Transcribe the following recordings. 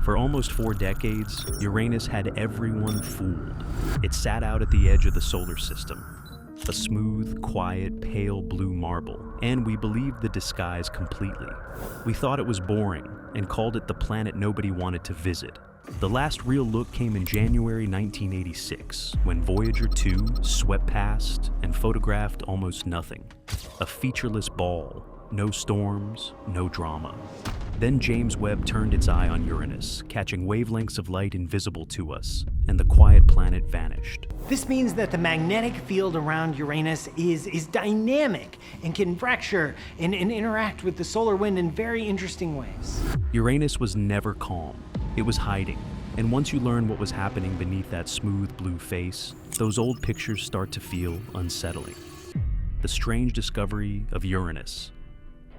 For almost 4 decades, Uranus had everyone fooled. It sat out at the edge of the solar system, a smooth, quiet, pale blue marble, and we believed the disguise completely. We thought it was boring and called it the planet nobody wanted to visit. The last real look came in January 1986, when Voyager 2 swept past and photographed almost nothing. A featureless ball, no storms, no drama. Then James Webb turned its eye on Uranus, catching wavelengths of light invisible to us, and the quiet planet vanished. This means that the magnetic field around Uranus is dynamic and can fracture and interact with the solar wind in very interesting ways. Uranus was never calm. It was hiding, and once you learn what was happening beneath that smooth blue face, those old pictures start to feel unsettling. The strange discovery of Uranus.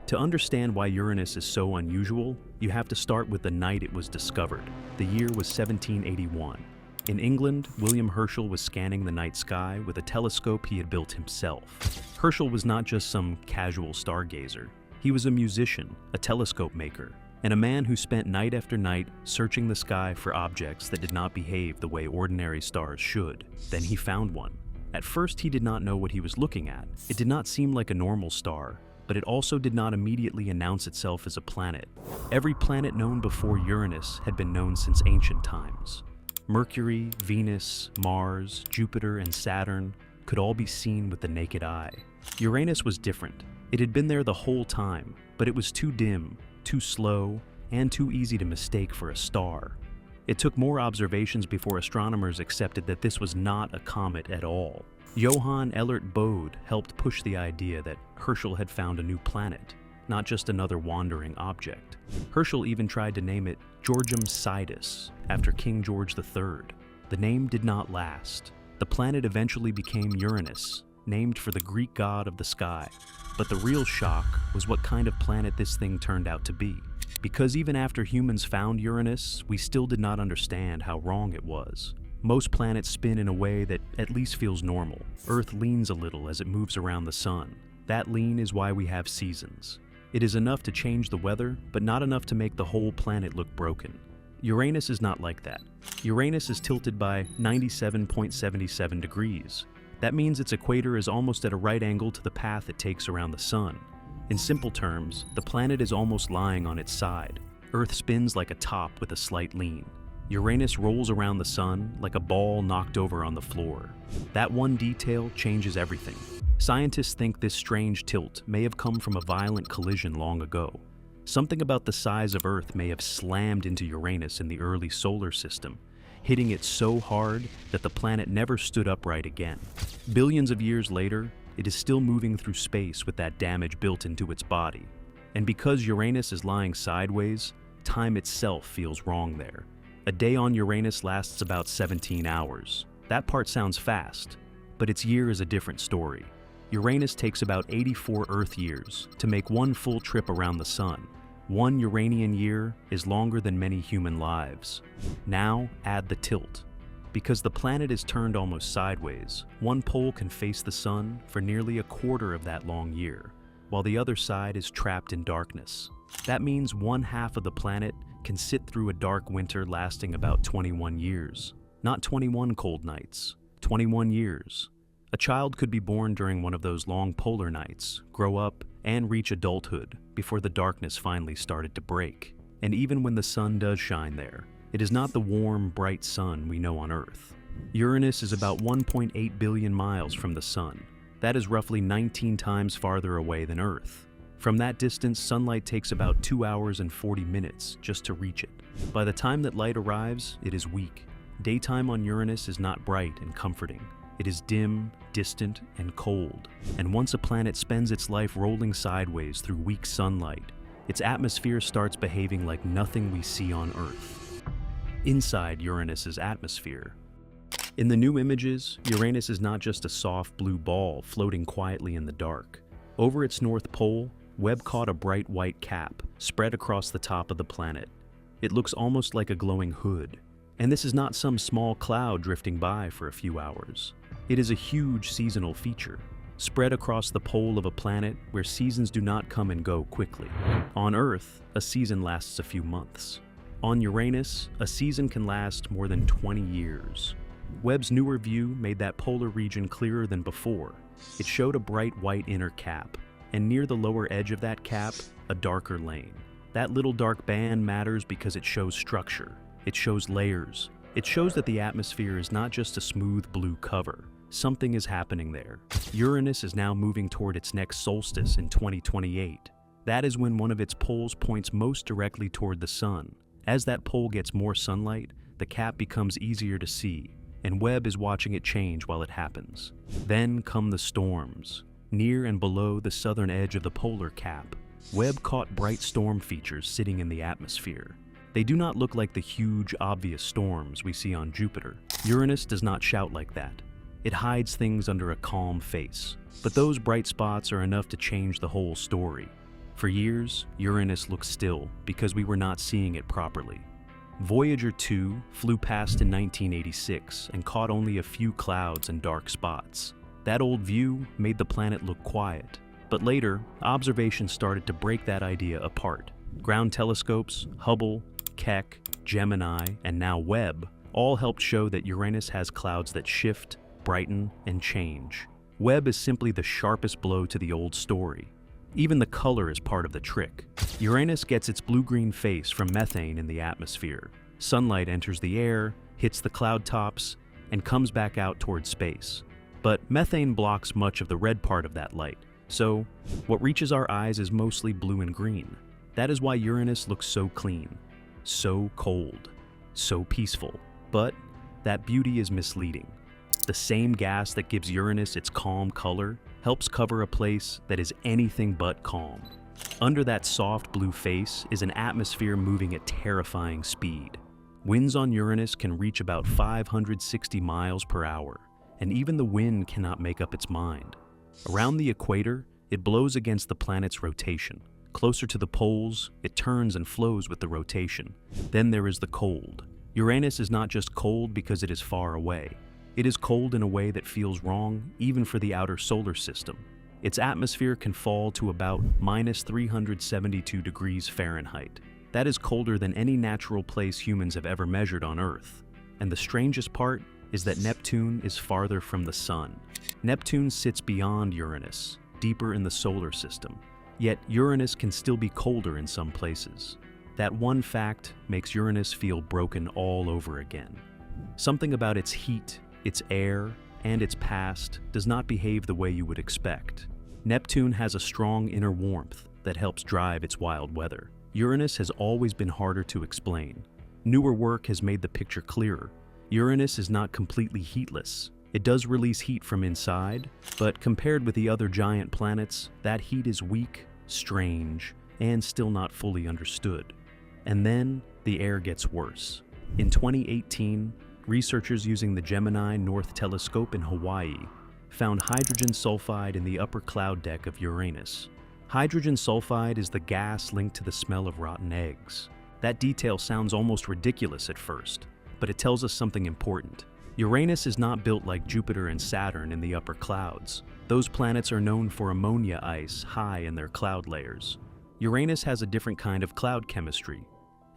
To understand why Uranus is so unusual, you have to start with the night it was discovered. The year was 1781. In England, William Herschel was scanning the night sky with a telescope he had built himself. Herschel was not just some casual stargazer. He was a musician, a telescope maker, and a man who spent night after night searching the sky for objects that did not behave the way ordinary stars should. Then he found one. At first, he did not know what he was looking at. It did not seem like a normal star, but it also did not immediately announce itself as a planet. Every planet known before Uranus had been known since ancient times. Mercury, Venus, Mars, Jupiter, and Saturn could all be seen with the naked eye. Uranus was different. It had been there the whole time, but it was too dim, too slow, and too easy to mistake for a star. It took more observations before astronomers accepted that this was not a comet at all. Johann Elert Bode helped push the idea that Herschel had found a new planet, not just another wandering object. Herschel even tried to name it Georgium Sidus, after King George III. The name did not last. The planet eventually became Uranus, named for the Greek god of the sky. But the real shock was what kind of planet this thing turned out to be. Because even after humans found Uranus, we still did not understand how wrong it was. Most planets spin in a way that at least feels normal. Earth leans a little as it moves around the sun. That lean is why we have seasons. It is enough to change the weather, but not enough to make the whole planet look broken. Uranus is not like that. Uranus is tilted by 97.77 degrees. That means its equator is almost at a right angle to the path it takes around the sun. In simple terms, the planet is almost lying on its side. Earth spins like a top with a slight lean. Uranus rolls around the sun like a ball knocked over on the floor. That one detail changes everything. Scientists think this strange tilt may have come from a violent collision long ago. Something about the size of Earth may have slammed into Uranus in the early solar system, hitting it so hard that the planet never stood upright again. Billions of years later, it is still moving through space with that damage built into its body. And because Uranus is lying sideways, time itself feels wrong there. A day on Uranus lasts about 17 hours. That part sounds fast, but its year is a different story. Uranus takes about 84 Earth years to make one full trip around the sun. One Uranian year is longer than many human lives. Now add the tilt. Because the planet is turned almost sideways, one pole can face the sun for nearly a quarter of that long year, while the other side is trapped in darkness. That means one half of the planet can sit through a dark winter lasting about 21 years. Not 21 cold nights, 21 years. A child could be born during one of those long polar nights, grow up, and reach adulthood before the darkness finally started to break. And even when the sun does shine there, it is not the warm, bright sun we know on Earth. Uranus is about 1.8 billion miles from the sun. That is roughly 19 times farther away than Earth. From that distance, sunlight takes about 2 hours and 40 minutes just to reach it. By the time that light arrives, it is weak. Daytime on Uranus is not bright and comforting. It is dim, distant, and cold. And once a planet spends its life rolling sideways through weak sunlight, its atmosphere starts behaving like nothing we see on Earth. Inside Uranus's atmosphere. In the new images, Uranus is not just a soft blue ball floating quietly in the dark. Over its north pole, Webb caught a bright white cap spread across the top of the planet. It looks almost like a glowing hood. And this is not some small cloud drifting by for a few hours. It is a huge seasonal feature, spread across the pole of a planet where seasons do not come and go quickly. On Earth, a season lasts a few months. On Uranus, a season can last more than 20 years. Webb's newer view made that polar region clearer than before. It showed a bright white inner cap, and near the lower edge of that cap, a darker lane. That little dark band matters because it shows structure. It shows layers. It shows that the atmosphere is not just a smooth blue cover. Something is happening there. Uranus is now moving toward its next solstice in 2028. That is when one of its poles points most directly toward the sun. As that pole gets more sunlight, the cap becomes easier to see, and Webb is watching it change while it happens. Then come the storms. Near and below the southern edge of the polar cap, Webb caught bright storm features sitting in the atmosphere. They do not look like the huge, obvious storms we see on Jupiter. Uranus does not shout like that. It hides things under a calm face. But those bright spots are enough to change the whole story. For years, Uranus looked still because we were not seeing it properly. Voyager 2 flew past in 1986 and caught only a few clouds and dark spots. That old view made the planet look quiet. But later, observations started to break that idea apart. Ground telescopes, Hubble, Keck, Gemini, and now Webb all helped show that Uranus has clouds that shift, brighten, and change. Webb is simply the sharpest blow to the old story. Even the color is part of the trick. Uranus gets its blue-green face from methane in the atmosphere. Sunlight enters the air, hits the cloud tops, and comes back out toward space. But methane blocks much of the red part of that light, so what reaches our eyes is mostly blue and green. That is why Uranus looks so clean, so cold, so peaceful. But that beauty is misleading. The same gas that gives Uranus its calm color helps cover a place that is anything but calm. Under that soft blue face is an atmosphere moving at terrifying speed. Winds on Uranus can reach about 560 miles per hour, and even the wind cannot make up its mind. Around the equator, it blows against the planet's rotation. Closer to the poles, it turns and flows with the rotation. Then there is the cold. Uranus is not just cold because it is far away. It is cold in a way that feels wrong even for the outer solar system. Its atmosphere can fall to about -372 degrees Fahrenheit. That is colder than any natural place humans have ever measured on Earth. And the strangest part is that Neptune is farther from the sun. Neptune sits beyond Uranus, deeper in the solar system. Yet Uranus can still be colder in some places. That one fact makes Uranus feel broken all over again. Something about its heat, its air, and its past does not behave the way you would expect. Neptune has a strong inner warmth that helps drive its wild weather. Uranus has always been harder to explain. Newer work has made the picture clearer. Uranus is not completely heatless. It does release heat from inside, but compared with the other giant planets, that heat is weak, strange, and still not fully understood. And then the air gets worse. In 2018, researchers using the Gemini North Telescope in Hawaii found hydrogen sulfide in the upper cloud deck of Uranus. Hydrogen sulfide is the gas linked to the smell of rotten eggs. That detail sounds almost ridiculous at first, but it tells us something important. Uranus is not built like Jupiter and Saturn in the upper clouds. Those planets are known for ammonia ice high in their cloud layers. Uranus has a different kind of cloud chemistry,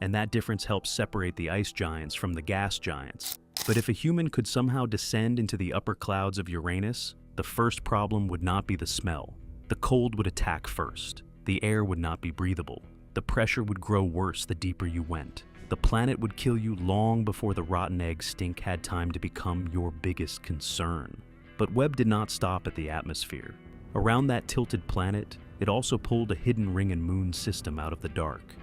and that difference helps separate the ice giants from the gas giants. But if a human could somehow descend into the upper clouds of Uranus, the first problem would not be the smell. The cold would attack first. The air would not be breathable. The pressure would grow worse the deeper you went. The planet would kill you long before the rotten egg stink had time to become your biggest concern. But Webb did not stop at the atmosphere. Around that tilted planet, it also pulled a hidden ring and moon system out of the dark.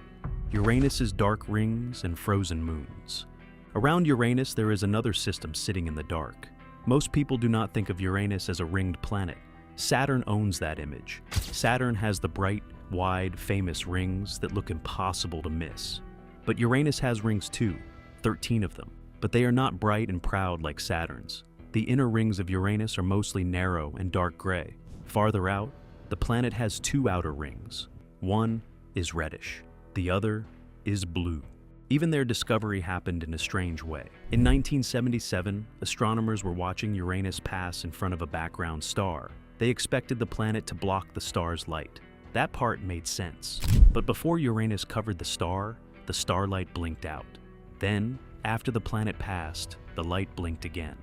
Uranus's dark rings and frozen moons. Around Uranus, there is another system sitting in the dark. Most people do not think of Uranus as a ringed planet. Saturn owns that image. Saturn has the bright, wide, famous rings that look impossible to miss. But Uranus has rings too, 13 of them. But they are not bright and proud like Saturn's. The inner rings of Uranus are mostly narrow and dark gray. Farther out, the planet has two outer rings. One is reddish. The other is blue. Even their discovery happened in a strange way. In 1977, astronomers were watching Uranus pass in front of a background star. They expected the planet to block the star's light. That part made sense. But before Uranus covered the star, the starlight blinked out. Then, after the planet passed, the light blinked again.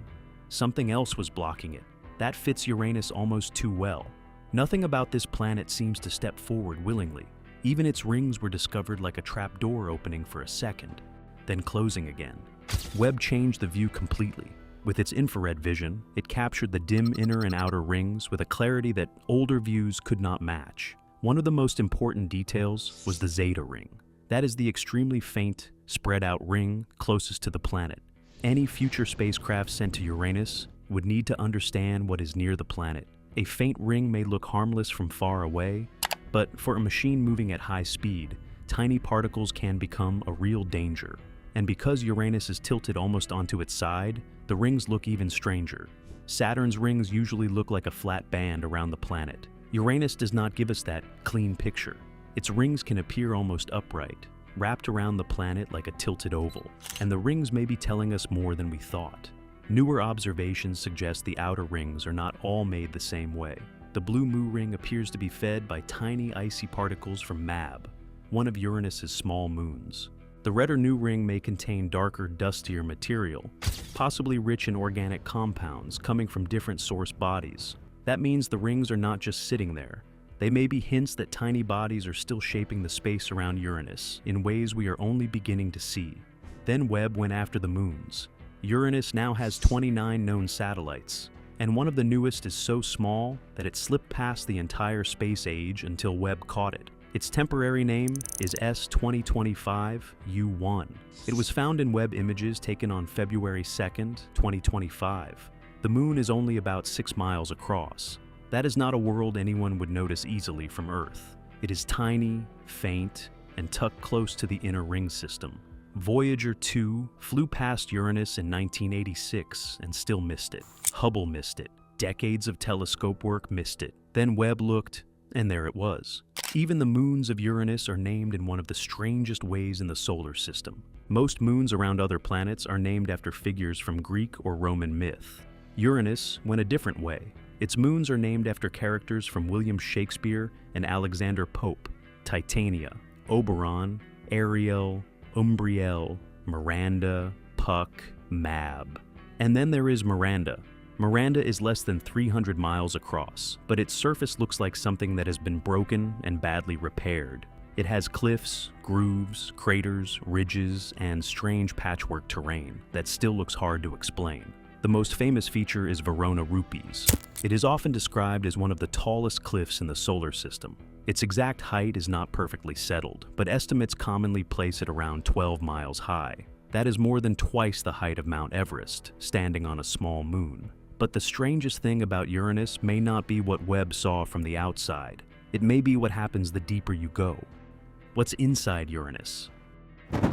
Something else was blocking it. That fits Uranus almost too well. Nothing about this planet seems to step forward willingly. Even its rings were discovered like a trap door opening for a second, then closing again. Webb changed the view completely. With its infrared vision, it captured the dim inner and outer rings with a clarity that older views could not match. One of the most important details was the Zeta ring. That is the extremely faint, spread-out ring closest to the planet. Any future spacecraft sent to Uranus would need to understand what is near the planet. A faint ring may look harmless from far away, but for a machine moving at high speed, tiny particles can become a real danger. And because Uranus is tilted almost onto its side, the rings look even stranger. Saturn's rings usually look like a flat band around the planet. Uranus does not give us that clean picture. Its rings can appear almost upright, wrapped around the planet like a tilted oval, and the rings may be telling us more than we thought. Newer observations suggest the outer rings are not all made the same way. The blue Mu ring appears to be fed by tiny icy particles from Mab, one of Uranus's small moons. The redder new ring may contain darker, dustier material, possibly rich in organic compounds coming from different source bodies. That means the rings are not just sitting there. They may be hints that tiny bodies are still shaping the space around Uranus in ways we are only beginning to see. Then Webb went after the moons. Uranus now has 29 known satellites, and one of the newest is so small that it slipped past the entire space age until Webb caught it. Its temporary name is S2025-U1. It was found in Webb images taken on February 2nd, 2025. The moon is only about 6 miles across. That is not a world anyone would notice easily from Earth. It is tiny, faint, and tucked close to the inner ring system. Voyager 2 flew past Uranus in 1986 and still missed it. Hubble missed it. Decades of telescope work missed it. Then Webb looked, and there it was. Even the moons of Uranus are named in one of the strangest ways in the solar system. Most moons around other planets are named after figures from Greek or Roman myth. Uranus went a different way. Its moons are named after characters from William Shakespeare and Alexander Pope. Titania, Oberon, Ariel, Umbriel, Miranda, Puck, Mab. And then there is Miranda. Miranda is less than 300 miles across, but its surface looks like something that has been broken and badly repaired. It has cliffs, grooves, craters, ridges, and strange patchwork terrain that still looks hard to explain. The most famous feature is Verona Rupes. It is often described as one of the tallest cliffs in the solar system. Its exact height is not perfectly settled, but estimates commonly place it around 12 miles high. That is more than twice the height of Mount Everest, standing on a small moon. But the strangest thing about Uranus may not be what Webb saw from the outside. It may be what happens the deeper you go. What's inside Uranus?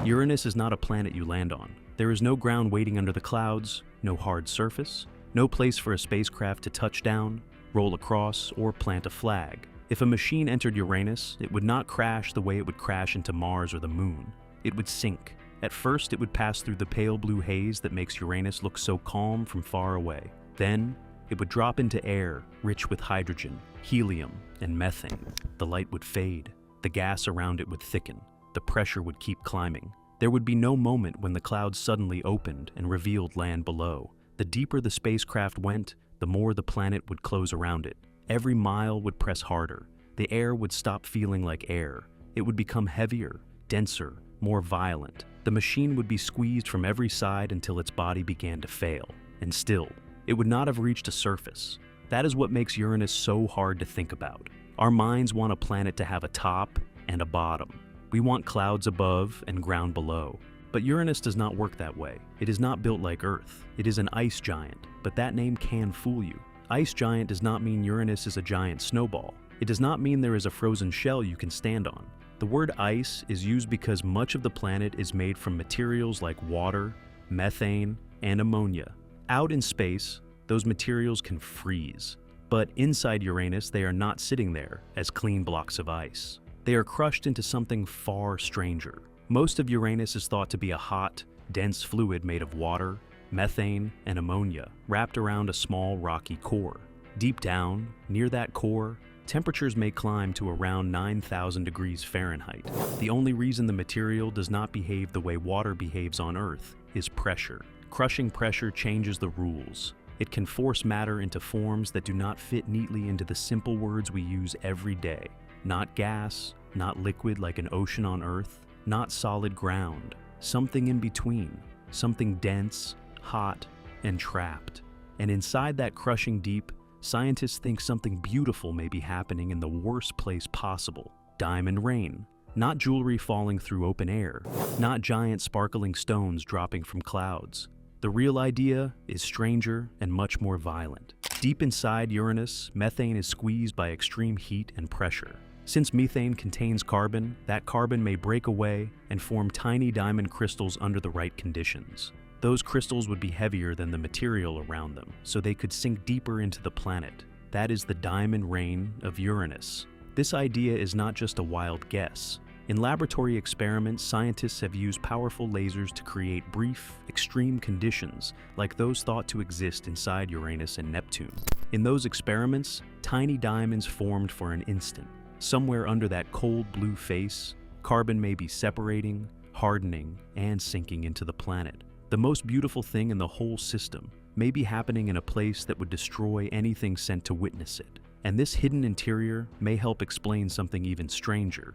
Uranus is not a planet you land on. There is no ground waiting under the clouds, no hard surface, no place for a spacecraft to touch down, roll across, or plant a flag. If a machine entered Uranus, it would not crash the way it would crash into Mars or the Moon. It would sink. At first, it would pass through the pale blue haze that makes Uranus look so calm from far away. Then, it would drop into air, rich with hydrogen, helium, and methane. The light would fade. The gas around it would thicken. The pressure would keep climbing. There would be no moment when the clouds suddenly opened and revealed land below. The deeper the spacecraft went, the more the planet would close around it. Every mile would press harder. The air would stop feeling like air. It would become heavier, denser, more violent. The machine would be squeezed from every side until its body began to fail. And still, it would not have reached a surface. That is what makes Uranus so hard to think about. Our minds want a planet to have a top and a bottom. We want clouds above and ground below. But Uranus does not work that way. It is not built like Earth. It is an ice giant, but that name can fool you. Ice giant does not mean Uranus is a giant snowball. It does not mean there is a frozen shell you can stand on. The word ice is used because much of the planet is made from materials like water, methane, and ammonia. Out in space, those materials can freeze. But inside Uranus, they are not sitting there as clean blocks of ice. They are crushed into something far stranger. Most of Uranus is thought to be a hot, dense fluid made of water, methane, and ammonia, wrapped around a small rocky core. Deep down, near that core, temperatures may climb to around 9,000 degrees Fahrenheit. The only reason the material does not behave the way water behaves on Earth is pressure. Crushing pressure changes the rules. It can force matter into forms that do not fit neatly into the simple words we use every day. Not gas, not liquid like an ocean on Earth, not solid ground. Something in between. Something dense, hot, and trapped. And inside that crushing deep, scientists think something beautiful may be happening in the worst place possible. Diamond rain. Not jewelry falling through open air. Not giant sparkling stones dropping from clouds. The real idea is stranger and much more violent. Deep inside Uranus, methane is squeezed by extreme heat and pressure. Since methane contains carbon, that carbon may break away and form tiny diamond crystals under the right conditions. Those crystals would be heavier than the material around them, so they could sink deeper into the planet. That is the diamond rain of Uranus. This idea is not just a wild guess. In laboratory experiments, scientists have used powerful lasers to create brief, extreme conditions like those thought to exist inside Uranus and Neptune. In those experiments, tiny diamonds formed for an instant. Somewhere under that cold blue face, carbon may be separating, hardening, and sinking into the planet. The most beautiful thing in the whole system may be happening in a place that would destroy anything sent to witness it. And this hidden interior may help explain something even stranger: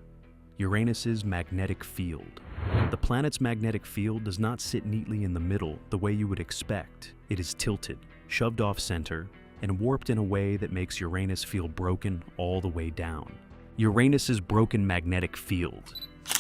Uranus's magnetic field. The planet's magnetic field does not sit neatly in the middle the way you would expect. It is tilted, shoved off center, and warped in a way that makes Uranus feel broken all the way down. Uranus's broken magnetic field.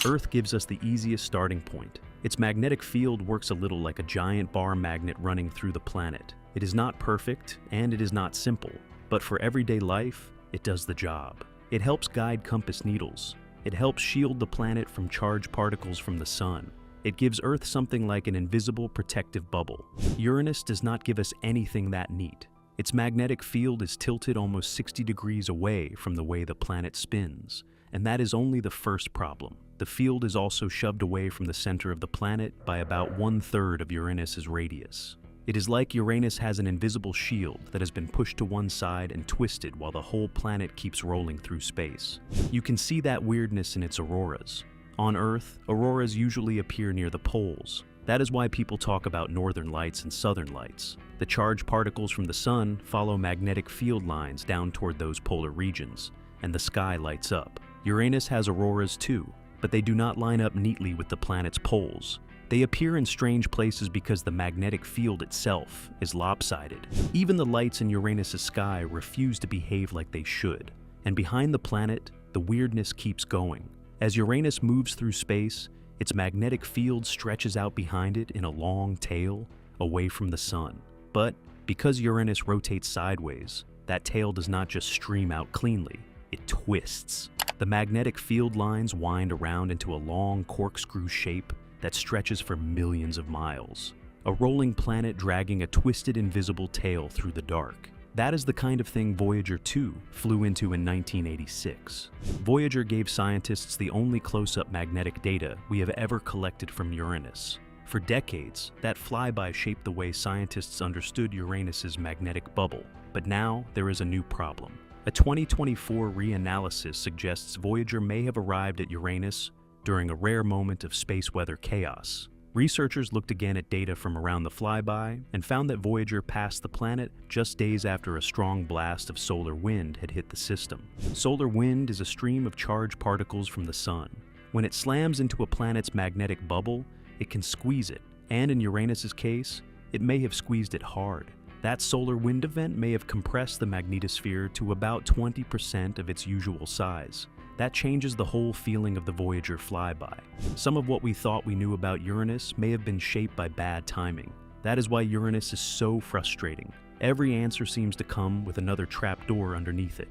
Earth gives us the easiest starting point. Its magnetic field works a little like a giant bar magnet running through the planet. It is not perfect, and it is not simple, but for everyday life, it does the job. It helps guide compass needles. It helps shield the planet from charged particles from the sun. It gives Earth something like an invisible protective bubble. Uranus does not give us anything that neat. Its magnetic field is tilted almost 60 degrees away from the way the planet spins, and that is only the first problem. The field is also shoved away from the center of the planet by about 1/3 of Uranus's radius. It is like Uranus has an invisible shield that has been pushed to one side and twisted while the whole planet keeps rolling through space. You can see that weirdness in its auroras. On Earth, auroras usually appear near the poles. That is why people talk about northern lights and southern lights. The charged particles from the sun follow magnetic field lines down toward those polar regions, and the sky lights up. Uranus has auroras too, but they do not line up neatly with the planet's poles. They appear in strange places because the magnetic field itself is lopsided. Even the lights in Uranus's sky refuse to behave like they should. And behind the planet, the weirdness keeps going. As Uranus moves through space, its magnetic field stretches out behind it in a long tail, away from the sun. But because Uranus rotates sideways, that tail does not just stream out cleanly, it twists. The magnetic field lines wind around into a long corkscrew shape that stretches for millions of miles. A rolling planet dragging a twisted invisible tail through the dark. That is the kind of thing Voyager 2 flew into in 1986. Voyager gave scientists the only close-up magnetic data we have ever collected from Uranus. For decades, that flyby shaped the way scientists understood Uranus's magnetic bubble. But now, there is a new problem. A 2024 reanalysis suggests Voyager may have arrived at Uranus during a rare moment of space weather chaos. Researchers looked again at data from around the flyby and found that Voyager passed the planet just days after a strong blast of solar wind had hit the system. Solar wind is a stream of charged particles from the sun. When it slams into a planet's magnetic bubble, it can squeeze it, and in Uranus's case, it may have squeezed it hard. That solar wind event may have compressed the magnetosphere to about 20% of its usual size. That changes the whole feeling of the Voyager flyby. Some of what we thought we knew about Uranus may have been shaped by bad timing. That is why Uranus is so frustrating. Every answer seems to come with another trapdoor underneath it.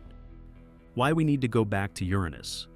Why we need to go back to Uranus.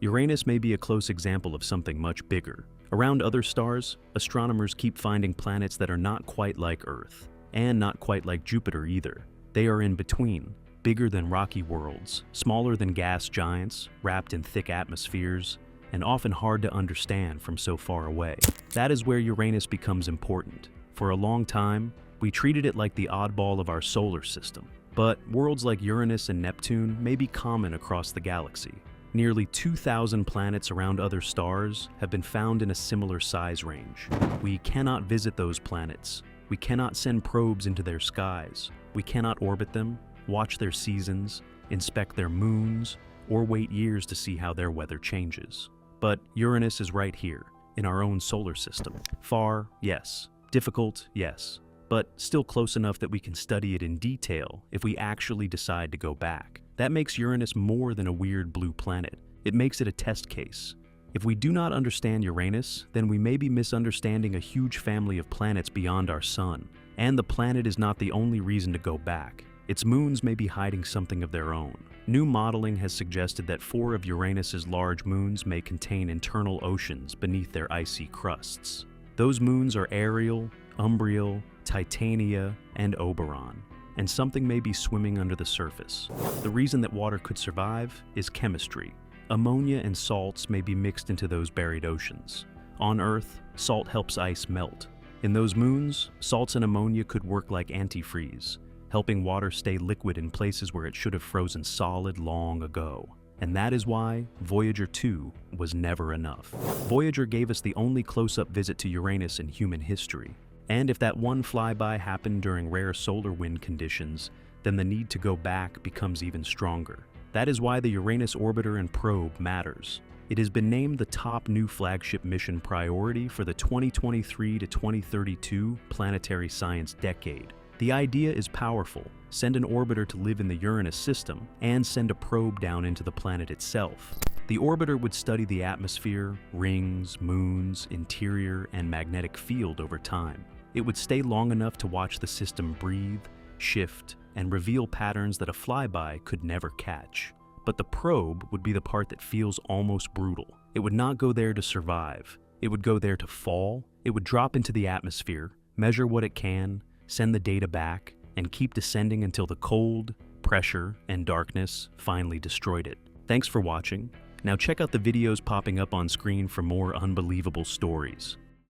Uranus may be a close example of something much bigger. Around other stars, astronomers keep finding planets that are not quite like Earth, and not quite like Jupiter either. They are in between, bigger than rocky worlds, smaller than gas giants, wrapped in thick atmospheres, and often hard to understand from so far away. That is where Uranus becomes important. For a long time, we treated it like the oddball of our solar system. But worlds like Uranus and Neptune may be common across the galaxy. Nearly 2,000 planets around other stars have been found in a similar size range. We cannot visit those planets. We cannot send probes into their skies. We cannot orbit them, watch their seasons, inspect their moons, or wait years to see how their weather changes. But Uranus is right here, in our own solar system. Far, yes. Difficult, yes. But still close enough that we can study it in detail if we actually decide to go back. That makes Uranus more than a weird blue planet. It makes it a test case. If we do not understand Uranus, then we may be misunderstanding a huge family of planets beyond our sun. And the planet is not the only reason to go back. Its moons may be hiding something of their own. New modeling has suggested that 4 of Uranus's large moons may contain internal oceans beneath their icy crusts. Those moons are Ariel, Umbriel, Titania, and Oberon, and something may be swimming under the surface. The reason that water could survive is chemistry. Ammonia and salts may be mixed into those buried oceans. On Earth, salt helps ice melt. In those moons, salts and ammonia could work like antifreeze, helping water stay liquid in places where it should have frozen solid long ago. And that is why Voyager 2 was never enough. Voyager gave us the only close-up visit to Uranus in human history. And if that one flyby happened during rare solar wind conditions, then the need to go back becomes even stronger. That is why the Uranus orbiter and probe matters. It has been named the top new flagship mission priority for the 2023 to 2032 planetary science decade. The idea is powerful. Send an orbiter to live in the Uranus system and send a probe down into the planet itself. The orbiter would study the atmosphere, rings, moons, interior, and magnetic field over time. It would stay long enough to watch the system breathe, shift, and reveal patterns that a flyby could never catch. But the probe would be the part that feels almost brutal. It would not go there to survive. It would go there to fall. It would drop into the atmosphere, measure what it can, send the data back, and keep descending until the cold, pressure, and darkness finally destroyed it. Thanks for watching. Now check out the videos popping up on screen for more unbelievable stories.